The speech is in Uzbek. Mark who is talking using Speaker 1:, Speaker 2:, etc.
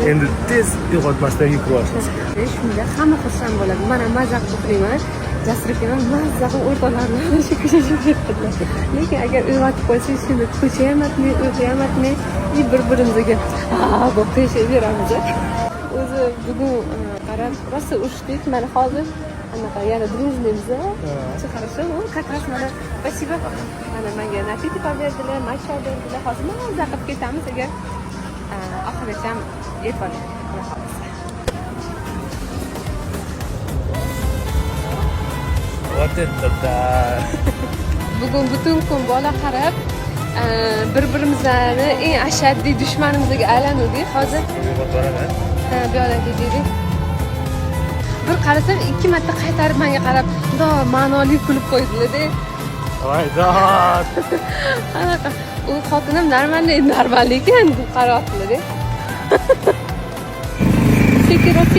Speaker 1: endi tez uyg'otmasdan yuk boshlasa kerak.
Speaker 2: Shunda hamma xursand bo'ladi. Mana mazza qilib o'qiyman. Jasur aka mazza qilib o'rtalarini ko'chashib ketdilar. Lekin agar uyg'otib qo'ysangiz, shunda ko'cha ham aytmay, uyqu ham aytmay, bir-birimizga bo'p qilishaveramiz. O'zi bugun qarab rosa urushdik. Mana hozir anaqa yana дружныйmiz. Все хорошо. Как раз mana спасибо. Mana menga napitklar berdilar, matcha berdilar. Hozir mazza qilib ketamiz agar oxirigacha e'tibor beramiz.
Speaker 1: Вот это да.
Speaker 2: Bugun butun kun bola qarab bir-birimizni eng ashaddiy dushmanimizga aylandik. Hozir bu yoqdan ketdik. Bir qarasam 2 marta qaytarib menga qarab, "Xudo, ma'noli kulib qo'ydilar-da."
Speaker 1: Voydod.
Speaker 2: Qanaqa? U xotinim normal ekan, deb qarayaptilar-da. Sekiroq